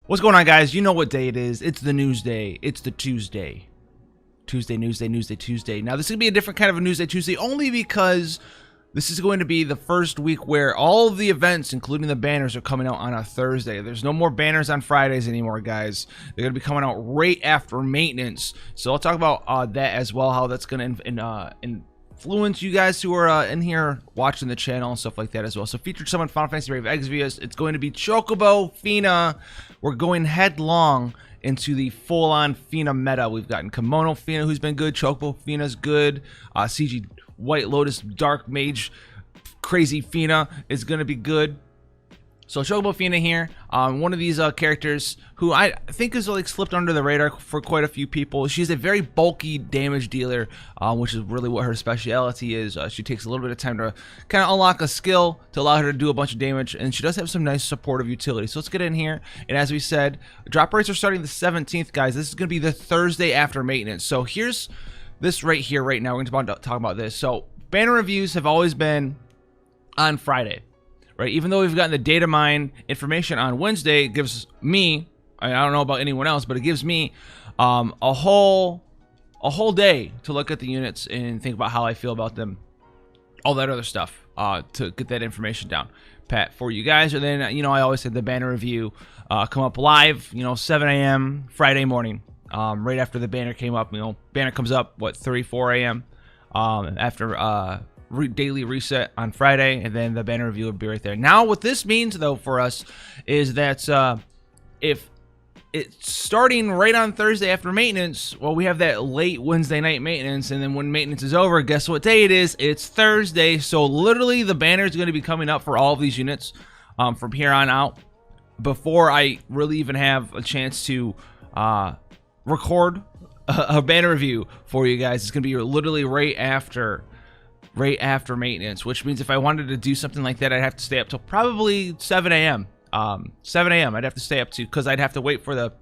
What's going on, guys? You know what day it is. It's the news day. It's the Tuesday. Tuesday. Now, this is going to be a different kind of a news day Tuesday only because this is going to be the first week where all of the events, including the banners, are coming out on a Thursday. There's no more banners on Fridays anymore, guys. They're going to be coming out right after maintenance. So I'll talk about that as well, how that's going to influence you guys who are in here watching the channel and stuff like that as well. So featured someone Final Fantasy Brave Exvius. It's going to be Chocobo Fina. We're going headlong into the full-on Fina meta. We've gotten Kimono Fina, who's been good. Chocobo Fina's good. CG White Lotus Dark Mage Crazy Fina is going to be good. So Chocobo Fina here, one of these characters who I think is like slipped under the radar for quite a few people. She's a very bulky damage dealer, which is really what her speciality is. She takes a little bit of time to kind of unlock a skill to allow her to do a bunch of damage, and she does have some nice supportive utility. So let's get in here, and as we said, drop rates are starting the 17th, guys. This is going to be the Thursday after maintenance. So here's this right here, right now. We're going to talk about this. So banner reviews have always been on Friday. Right, even though we've gotten the data mine information on Wednesday, it gives me, I don't know about anyone else, but it gives me a whole day to look at the units and think about how I feel about them, all that other stuff, to get that information down pat for you guys. And then, you know, I always said the banner review come up live, you know, 7 a.m. Friday morning, right after the banner came up. You know, banner comes up, what, 4 a.m. After daily reset on Friday, and then the banner review would be right there. Now, what this means, though, for us is that if it's starting right on Thursday after maintenance, well, we have that late Wednesday night maintenance, and then when maintenance is over, guess what day it is? It's Thursday. So literally, the banner is going to be coming up for all of these units from here on out before I really even have a chance to record a banner review for you guys. It's going to be literally right after maintenance, which means if I wanted to do something like that, I'd have to stay up till probably 7 a.m. 7 a.m. I'd have to stay up to, because I'd have to wait for the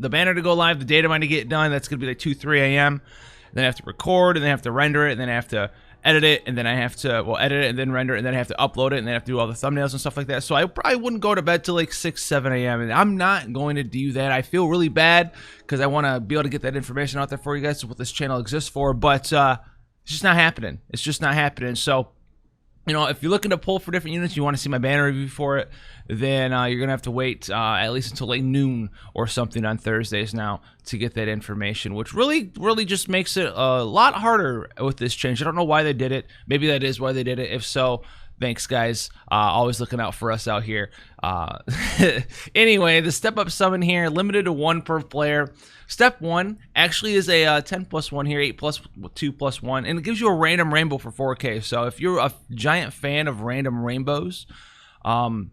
banner to go live, the data mine to get done. That's going to be like 2, 3 a.m. Then I have to record, and then I have to render it, and then I have to edit it, and then I have to, well, edit it, and then render it, and then I have to upload it, and then I have to do all the thumbnails and stuff like that. So I probably wouldn't go to bed till like 6, 7 a.m. And I'm not going to do that. I feel really bad because I want to be able to get that information out there for you guys. That's what this channel exists for, but it's just not happening. It's just not happening. So, you know, if you're looking to pull for different units, you want to see my banner review for it, then you're going to have to wait at least until like noon or something on Thursdays now to get that information, which really just makes it a lot harder with this change. I don't know why they did it. Maybe that is why they did it. If so, thanks, guys. Always looking out for us out here. Anyway, the step-up summon here, limited to 1 per player. Step 1 actually is a 10+1 here, 8+2+1, and it gives you a random rainbow for 4K. So if you're a giant fan of random rainbows, then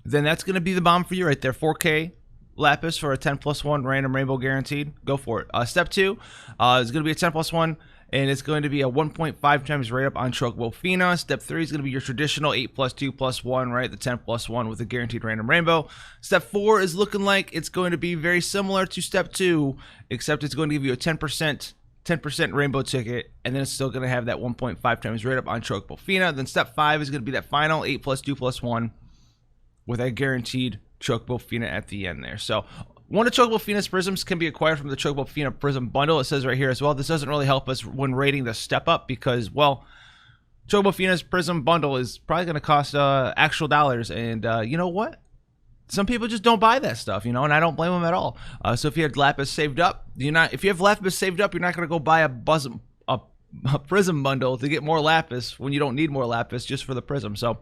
that's going to be the bomb for you right there. 4K Lapis for a 10+1 random rainbow guaranteed. Go for it. Step 2 is going to be a 10+1. And it's going to be a 1.5 times rate up on Chocobo Fina. Step 3 is going to be your traditional 8+2+1, right? The 10+1 with a guaranteed random rainbow. Step 4 is looking like it's going to be very similar to Step 2, except it's going to give you a 10% rainbow ticket, and then it's still going to have that 1.5 times rate up on Chocobo Fina. Then Step 5 is going to be that final 8+2+1 with a guaranteed Chocobo Fina at the end there. So one of Chocobo Fina's prisms can be acquired from the Chocobo Fina prism bundle. It says right here as well. This doesn't really help us when rating the step up because, well, Chocobo Fina's prism bundle is probably going to cost actual dollars, and you know what? Some people just don't buy that stuff, you know, and I don't blame them at all. So if you had Lapis saved up, if you have Lapis saved up, you're not going to go buy a prism bundle to get more Lapis when you don't need more Lapis just for the prism. So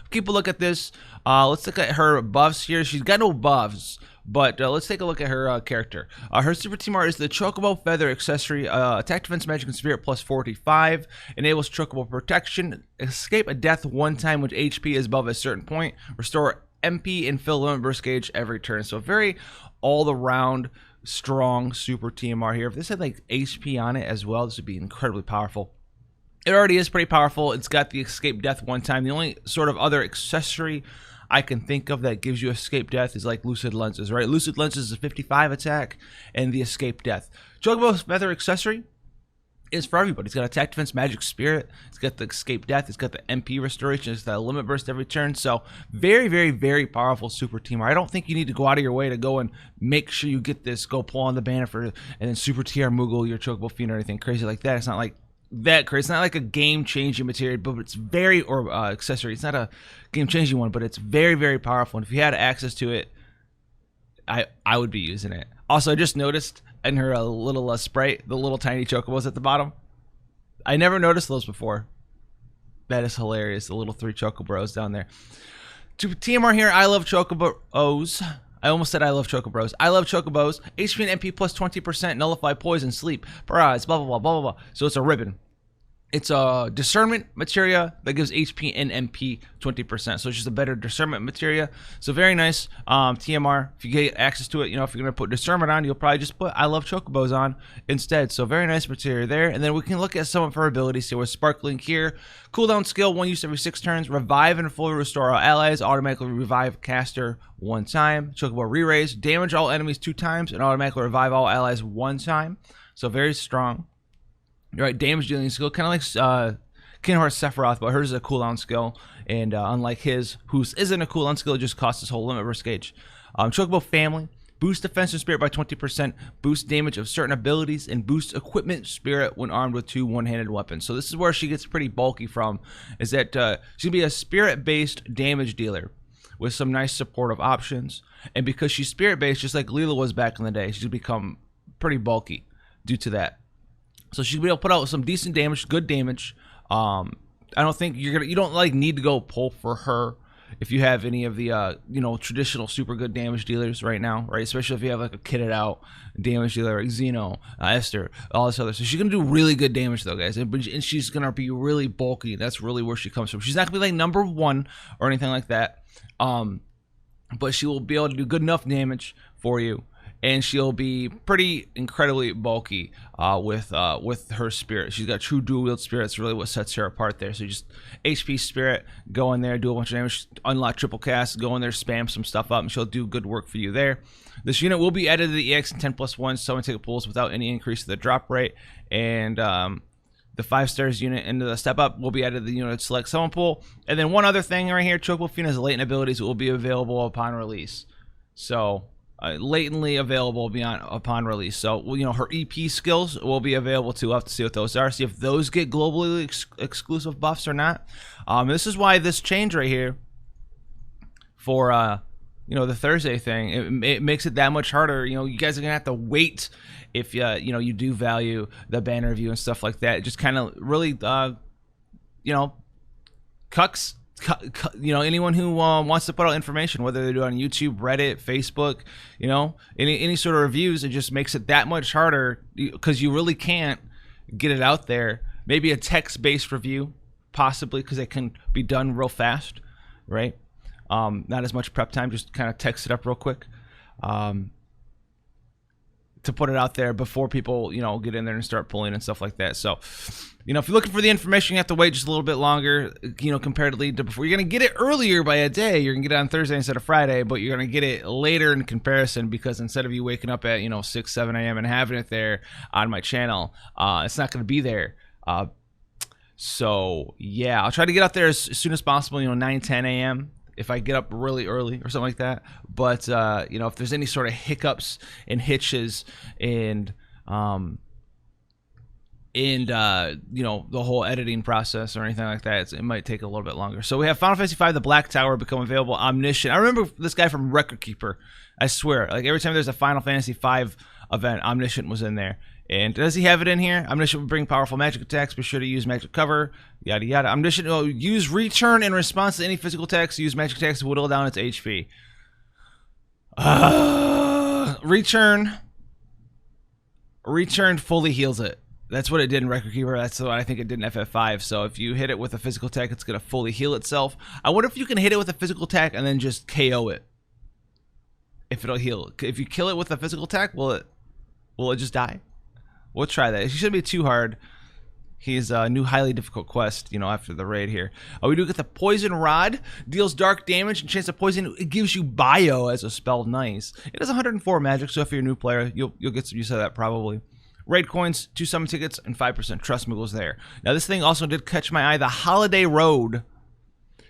keep a look at this. Let's look at her buffs here. She's got no buffs, but let's take a look at her character. Her super team art is the Chocobo Feather accessory. Attack, defense, magic, and spirit plus 45. Enables Chocobo protection. Escape a death 1 time when HP is above a certain point. Restore MP and fill limit burst gauge every turn. So very all-around strong super TMR here. If this had like HP on it as well, this would be incredibly powerful. It already is pretty powerful. It's got the escape death 1 time. The only sort of other accessory I can think of that gives you escape death is like lucid lenses, right? Lucid lenses is a 55 attack and the escape death. Chocobo Feather accessory is for everybody. It's got attack, defense, magic, spirit. It's got the escape death. It's got the MP restoration. It's got a limit burst every turn. So very, very, very powerful super teamer. I don't think you need to go out of your way to go and make sure you get this. Go pull on the banner for and then super TR Moogle your Chocobo Fina or anything crazy like that. It's not like that crazy. It's not like a game-changing material, but it's very accessory. It's not a game-changing one, but it's very, very powerful. And if you had access to it, I would be using it. Also, I just noticed in her little sprite, the little tiny chocobos at the bottom. I never noticed those before. That is hilarious. The little 3 chocobros down there. To TMR here, I love chocobos. I almost said I love chocobros. I love chocobos. HP and MP plus 20%, nullify poison, sleep, paralyze, blah, blah, blah, blah, blah, blah. So it's a ribbon. It's a discernment materia that gives HP and MP 20%. So it's just a better discernment materia. So very nice. TMR, if you get access to it, you know, if you're going to put discernment on, you'll probably just put I love chocobos on instead. So very nice materia there. And then we can look at some of her abilities. So we're sparkling here. Cooldown skill, 1 use every 6 turns. Revive and fully restore all allies. Automatically revive caster 1 time. Chocobo re-raise. Damage all enemies 2 times. And automatically revive all allies 1 time. So very strong. Right, damage dealing skill, kind of like Kinhor's Sephiroth, but hers is a cooldown skill, and unlike his, whose isn't a cooldown skill, it just costs his whole limit burst gauge. Chocobo family, boost defense and spirit by 20%, boost damage of certain abilities, and boost equipment spirit when armed with 2 one-handed weapons. So this is where she gets pretty bulky from, is that she's going to be a spirit-based damage dealer with some nice supportive options, and because she's spirit-based, just like Leela was back in the day, she's become pretty bulky due to that. So she'll be able to put out some decent damage, good damage. I don't think you don't like need to go pull for her if you have any of the you know, traditional super good damage dealers right now, right? Especially if you have like a kitted out damage dealer like Xeno, Esther, all this other. So she's gonna do really good damage though, guys, and she's gonna be really bulky. That's really where she comes from. She's not gonna be like number 1 or anything like that, but she will be able to do good enough damage for you. And she'll be pretty incredibly bulky with her spirit. She's got true dual wield spirit. That's really what sets her apart there. So just HP spirit, go in there, do a bunch of damage, unlock triple cast, go in there, spam some stuff up, and she'll do good work for you there. This unit will be added to the EX and 10+1 summon ticket pools without any increase to the drop rate. And the 5 stars unit into the step up will be added to the unit select summon pool. And then one other thing right here, Chocobo Fina's latent abilities will be available upon release. So latently available upon release. So, you know, her EP skills will be available too. We'll have to see what those are, see if those get globally exclusive buffs or not. This is why this change right here for you know, the Thursday thing, it makes it that much harder. You know, you guys are gonna have to wait if you know, you do value the banner review and stuff like that. It just kind of really you know, cucks you know, anyone who wants to put out information, whether they do it on YouTube, Reddit, Facebook, you know, any sort of reviews. It just makes it that much harder because you really can't get it out there. Maybe a text-based review, possibly, because it can be done real fast, right? Not as much prep time, just kind of text it up real quick to put it out there before people, you know, get in there and start pulling and stuff like that. So, you know, if you're looking for the information, you have to wait just a little bit longer, you know, comparatively to before. You're going to get it earlier by a day. You're going to get it on Thursday instead of Friday, but you're going to get it later in comparison because instead of you waking up at, you know, 6, 7 a.m. and having it there on my channel, it's not going to be there. So, yeah, I'll try to get out there as soon as possible, you know, 9, 10 a.m. if I get up really early or something like that. But, you know, if there's any sort of hiccups and hitches and you know, the whole editing process or anything like that, it might take a little bit longer. So we have Final Fantasy V, the Black Tower, become available. Omniscient. I remember this guy from Record Keeper. I swear, like every time there's a Final Fantasy V event, Omniscient was in there. And does he have it in here? Omniscient will bring powerful magic attacks. Be sure to use magic cover. Yada yada. Omniscient will use return in response to any physical attacks. Use magic attacks to whittle down its HP. Return fully heals it. That's what it did in Record Keeper. That's what I think it did in FF5. So if you hit it with a physical attack, it's going to fully heal itself. I wonder if you can hit it with a physical attack and then just KO it. If it'll heal. If you kill it with a physical attack, will it just die? We'll try that. It shouldn't be too hard. He's a new highly difficult quest, you know, after the raid here. We do get the Poison Rod. Deals dark damage and chance of poison. It gives you bio as a spell. Nice. It has 104 magic, so if you're a new player, you'll get some use of that probably. Raid coins, 2 summon tickets, and 5% trust moogles there. Now this thing also did catch my eye. The Holiday Road.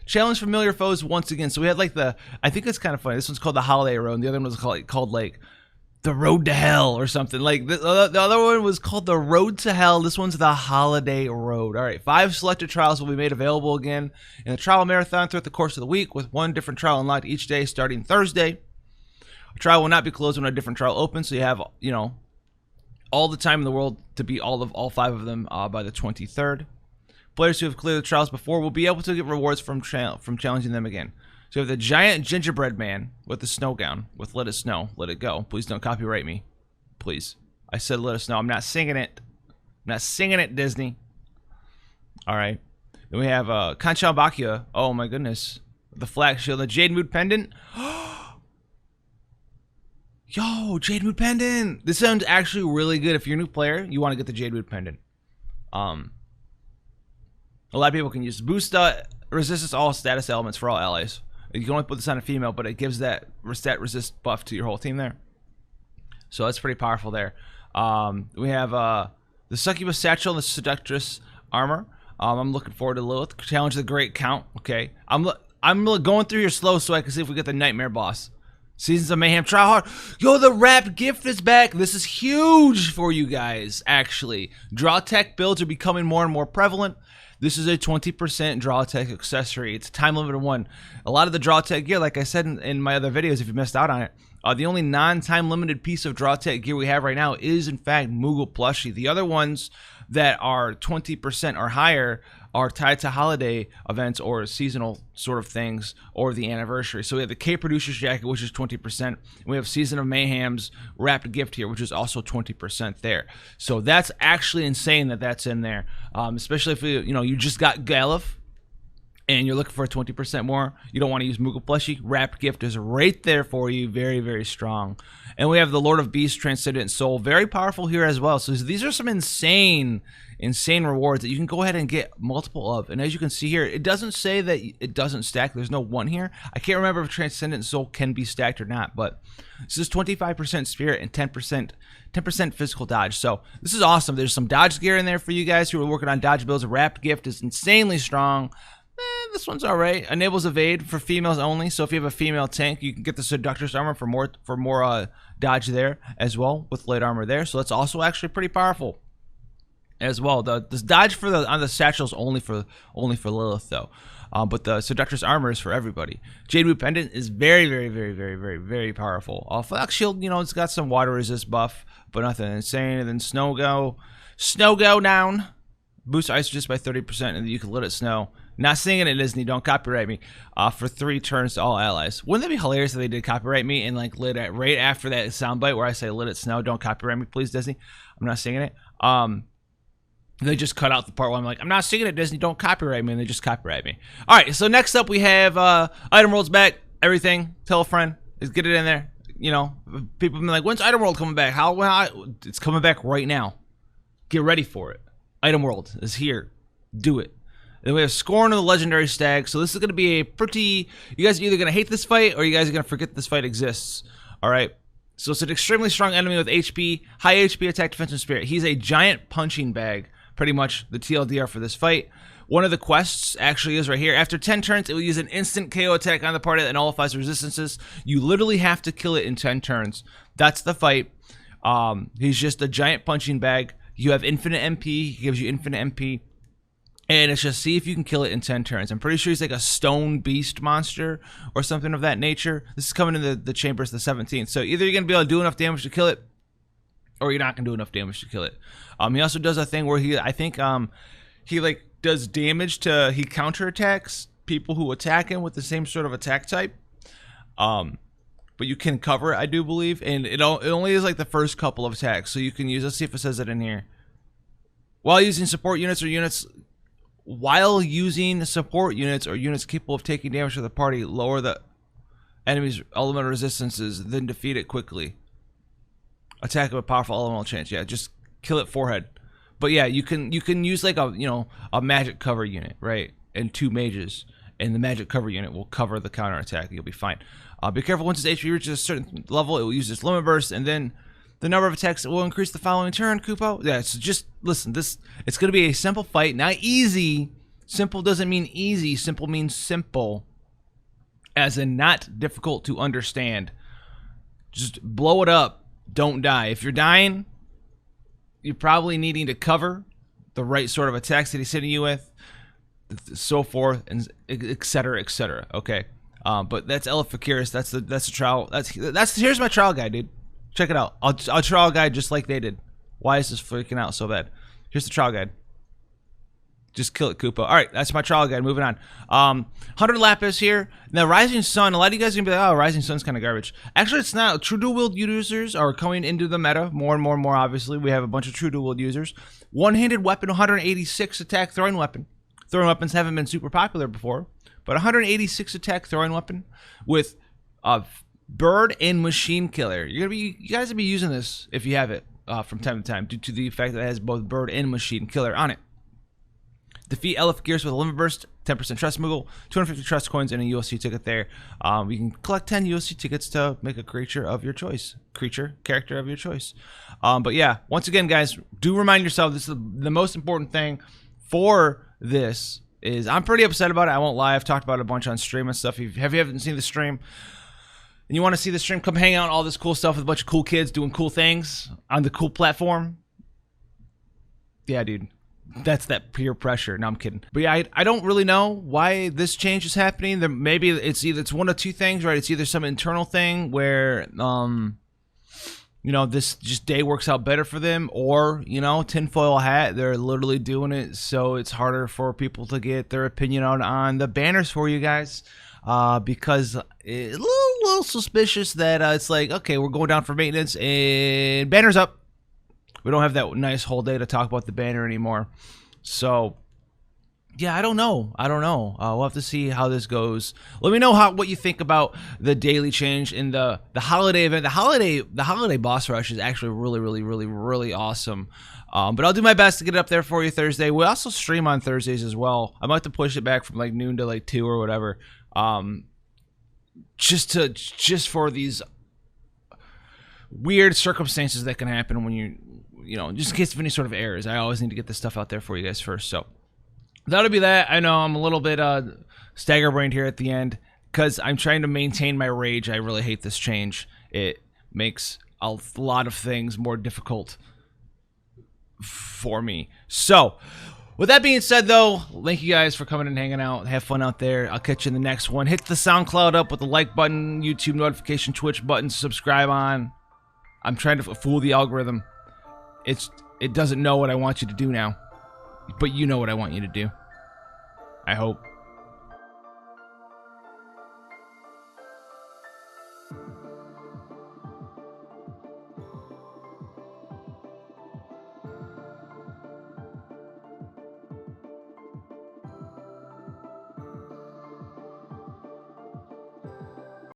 Challenge familiar foes once again. So we had like the, I think it's kind of funny. This one's called the Holiday Road, and the other one was called like the Road to Hell or something. Like the other one was called the Road to Hell. This one's the Holiday Road. All right, 5 selected trials will be made available again in the trial marathon throughout the course of the week, with 1 different trial unlocked each day starting Thursday. A trial will not be closed when a different trial opens, so you have, you know, all the time in the world to beat all 5 of them by the 23rd. Players who have cleared the trials before will be able to get rewards from challenging them again. So you have the giant gingerbread man with the snow gown with Let It Snow, Let It Go. Please don't copyright me. Please. I said Let It Snow. I'm not singing it. I'm not singing it, Disney. All right. Then we have Kanchan Bakya. Oh, my goodness. The Flag Shield. The Jade Mood Pendant. Yo, Jade Mood Pendant. This sounds actually really good. If you're a new player, you want to get the Jade Mood Pendant. A lot of people can use boost resistance all status elements for all allies. You can only put this on a female, but it gives that stat resist buff to your whole team there. So that's pretty powerful there. We have the Succubus Satchel and the Seductress Armor. I'm looking forward to Lilith. Challenge the Great Count. Okay. I'm going through here slow so I can see if we get the Nightmare boss. Seasons of Mayhem, try hard. Yo, the wrapped gift is back. This is huge for you guys, actually. Draw tech builds are becoming more and more prevalent. This is a 20% draw tech accessory. It's a time limited one. A lot of the draw tech gear, like I said in my other videos, if you missed out on it, the only non-time limited piece of draw tech gear we have right now is, in fact, Moogle Plushie. The other ones that are 20% or higher are tied to holiday events or seasonal sort of things or the anniversary. So we have the K-Producer's Jacket, which is 20%. And we have Season of Mayhem's wrapped gift here, which is also 20% there. So that's actually insane that that's in there, especially if you just got Galuf and you're looking for a 20% more. You don't want to use Moogle Plushie. Wrapped gift is right there for you. Very, very strong. And we have the Lord of Beasts, Transcendent Soul. Very powerful here as well. So these are some insane rewards that you can go ahead and get multiple of. And as you can see here, it doesn't say that it doesn't stack. There's no one here. I can't remember if Transcendent Soul can be stacked or not, but this is 25% Spirit and 10% physical dodge. So this is awesome. There's some dodge gear in there for you guys who are working on dodge builds. A wrapped gift is insanely strong. This one's all right. Enables evade for females only. So if you have a female tank, you can get the Seductress Armor for more dodge there as well with light armor there. So that's also actually pretty powerful as well. This dodge on the satchel is only for Lilith though, but the Seductress Armor is for everybody. Jade Mood Pendant is very, very, very, very, very, very powerful. Flax Shield, it's got some water resist buff, but nothing insane. And then Snow Go down, boost ice resist by 30%, and then you can let it snow. Not singing it, Disney. Don't copyright me. For 3 turns to all allies. Wouldn't that be hilarious if they did copyright me and like lit it right after that soundbite where I say "Let it snow"? Don't copyright me, please, Disney. I'm not singing it. They just cut out the part where I'm like, I'm not singing it, Disney. Don't copyright me, and they just copyright me. All right. So next up we have Item World's back. Everything. Tell a friend. Let's get it in there. People have been like, when's Item World coming back? It's coming back right now. Get ready for it. Item World is here. Do it. Then we have Scorn of the Legendary Stag. So this is going to be a pretty... You guys are either going to hate this fight or you guys are going to forget this fight exists. All right. So it's an extremely strong enemy with HP, high HP, attack, defense, and spirit. He's a giant punching bag. Pretty much the TLDR for this fight. One of the quests actually is right here. After 10 turns, it will use an instant KO attack on the party that nullifies resistances. You literally have to kill it in 10 turns. That's the fight. He's just a giant punching bag. You have infinite MP. He gives you infinite MP. And it's just see if you can kill it in 10 turns. I'm pretty sure he's like a stone beast monster or something of that nature. This is coming in the chambers the 17th. So either you're going to be able to do enough damage to kill it, or you're not going to do enough damage to kill it. He also does a thing where he like does damage to, he counterattacks people who attack him with the same sort of attack type. But you can cover it, I do believe. And it only is like the first couple of attacks. So you can use, let's see if it says it in here. While using support units or units capable of taking damage to the party, lower the enemy's elemental resistances, then defeat it quickly. Attack with a powerful elemental chance. Yeah, just kill it forehead. But yeah, you can use like a magic cover unit, right? And 2 mages, and the magic cover unit will cover the counter attack. You'll be fine. Be careful once its HP reaches a certain level, it will use its limit burst, and then The number of attacks will increase the following turn, Kupo. Yeah, so just listen. It's going to be a simple fight, not easy. Simple doesn't mean easy. Simple means simple, as in not difficult to understand. Just blow it up. Don't die. If you're dying, you're probably needing to cover the right sort of attacks that he's hitting you with, so forth, and etc. etc. Okay, but that's Eliphakiris. That's the trial. That's here's my trial guide, dude. Check it out. I'll trial guide just like they did. Why is this freaking out so bad? Here's the trial guide. Just kill it, Koopa. All right, that's my trial guide. Moving on. 100 Lapis here. Now, Rising Sun. A lot of you guys are going to be like, oh, Rising Sun's kind of garbage. Actually, it's not. True Dual Wield users are coming into the meta more and more and more, obviously. We have a bunch of True Dual Wield users. One-handed weapon, 186 attack throwing weapon. Throwing weapons haven't been super popular before, but 186 attack throwing weapon with bird and machine killer. You guys will be using this if you have it from time to time, due to the fact that it has both bird and machine killer on it. Defeat Eliphakiris with a limit burst, 10% trust removal, 250 trust coins, and a USC ticket there. You can collect 10 USC tickets to make a creature of your choice. Character of your choice. But yeah, once again, guys, do remind yourself, this is the most important thing for this is, I'm pretty upset about it. I won't lie. I've talked about it a bunch on stream and stuff. If you haven't seen the stream and you want to see the stream, come hang out on all this cool stuff with a bunch of cool kids doing cool things on the cool platform. Yeah, dude. That's that peer pressure. No, I'm kidding. But yeah, I don't really know why this change is happening. There, maybe it's one of two things, right? It's either some internal thing where you know, this just day works out better for them, or, you know, tinfoil hat, they're literally doing it so it's harder for people to get their opinion out on the banners for you guys. Because it's a little suspicious that it's like, okay, we're going down for maintenance and banners up. We don't have that nice whole day to talk about the banner anymore. So, yeah, I don't know. We'll have to see how this goes. Let me know what you think about the daily change in the holiday event. The holiday boss rush is actually really awesome. But I'll do my best to get it up there for you Thursday. We also stream on Thursdays as well. I might have to push it back from like noon to like 2 or whatever. Just for these weird circumstances that can happen when you know, just in case of any sort of errors. I always need to get this stuff out there for you guys first. So that'll be that. I know I'm a little bit stagger-brained here at the end because I'm trying to maintain my rage. I really hate this change. It makes a lot of things more difficult for me. So with that being said, though, thank you guys for coming and hanging out. Have fun out there. I'll catch you in the next one. Hit the SoundCloud up with the like button, YouTube notification, Twitch button, subscribe on. I'm trying to fool the algorithm. It doesn't know what I want you to do now, but you know what I want you to do. I hope.